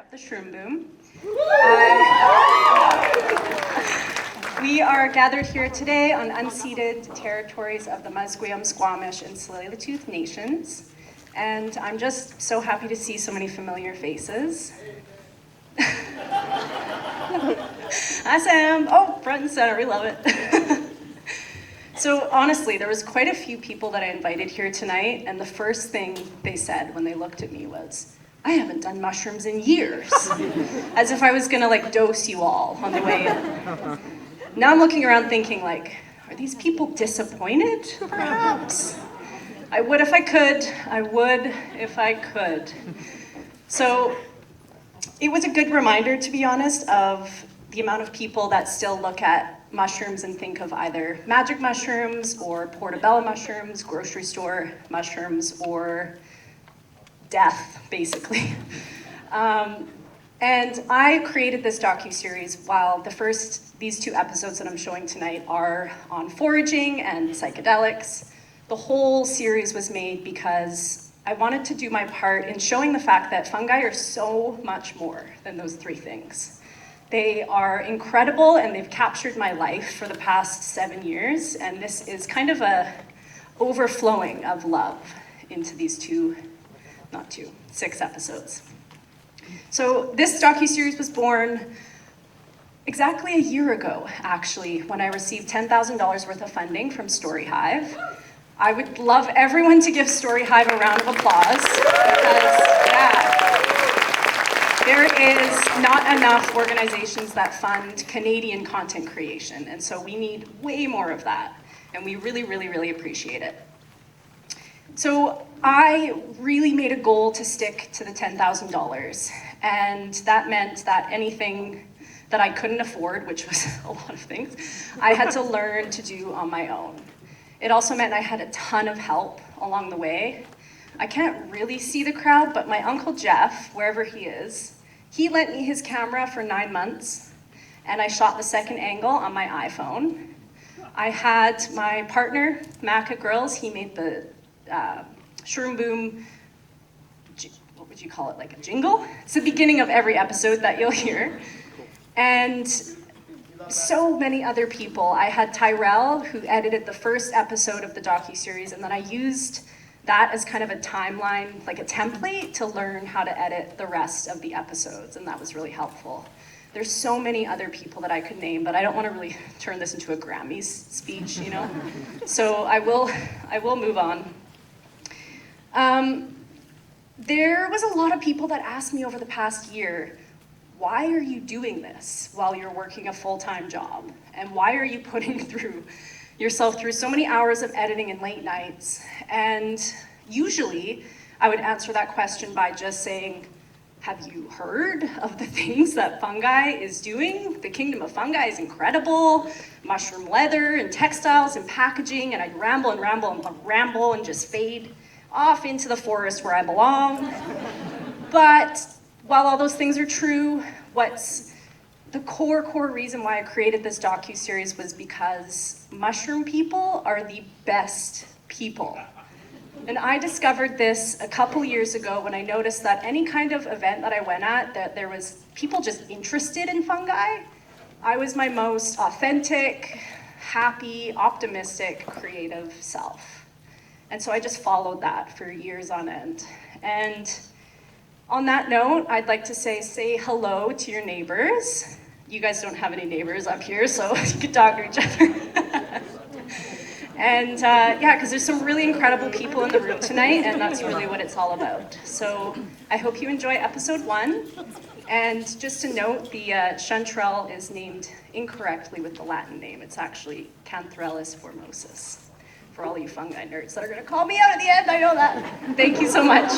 of the Shroom Boom. We are gathered here today on unceded territories of the Musqueam, Squamish, and Tsleil-Waututh nations. And I'm just so happy to see so many familiar faces. Hi, Sam. Oh, front and center, we love it. So honestly, there was quite a few people that I invited here tonight, and the first thing they said when they looked at me was, I haven't done mushrooms in years. As if I was gonna dose you all on the way in. Now I'm looking around thinking are these people disappointed, perhaps? I would if I could. I would if I could. So it was a good reminder, to be honest, of the amount of people that still look at mushrooms and think of either magic mushrooms or portobello mushrooms, grocery store mushrooms, or death, basically. And I created this docuseries while these two episodes that I'm showing tonight are on foraging and psychedelics. The whole series was made because I wanted to do my part in showing the fact that fungi are so much more than those three things. They are incredible, and they've captured my life for the past 7 years, and this is kind of a overflowing of love into these 6 episodes. So this docuseries was born exactly a year ago, actually, when I received $10,000 worth of funding from Story Hive. I would love everyone to give Story Hive a round of applause, because there is not enough organizations that fund Canadian content creation, and so we need way more of that, and we really, really, really appreciate it. So I really made a goal to stick to the $10,000, and that meant that anything that I couldn't afford, which was a lot of things, I had to learn to do on my own. It also meant I had a ton of help along the way. I can't really see the crowd, but my Uncle Jeff, wherever he is, he lent me his camera for 9 months, and I shot the second angle on my iPhone. I had my partner, Mac at Grills, he made the Shroom Boom, what would you call it, like a jingle? It's the beginning of every episode that you'll hear. And so many other people. I had Tyrell, who edited the first episode of the docuseries, and then I used that as kind of a timeline, like a template to learn how to edit the rest of the episodes, and that was really helpful. There's so many other people that I could name, but I don't want to really turn this into a Grammys speech, you know? So I will move on. There was a lot of people that asked me over the past year, why are you doing this while you're working a full-time job? And why are you putting yourself through so many hours of editing and late nights? And usually I would answer that question by just saying, have you heard of the things that fungi is doing? The kingdom of fungi is incredible. Mushroom leather and textiles and packaging, and I'd ramble and ramble and ramble and just fade off into the forest where I belong. But while all those things are true, what's the core reason why I created this docuseries was because mushroom people are the best people. And I discovered this a couple years ago when I noticed that any kind of event that I went at, that there was people just interested in fungi, I was my most authentic, happy, optimistic, creative self. And so I just followed that for years on end. And on that note, I'd like to say hello to your neighbors. You guys don't have any neighbors up here, so you can talk to each other. And because there's some really incredible people in the room tonight, and that's really what it's all about. So I hope you enjoy episode 1. And just to note, the chanterelle is named incorrectly with the Latin name. It's actually Canthrellus formosus. For all you fungi nerds that are gonna call me out at the end, I know that. Thank you so much.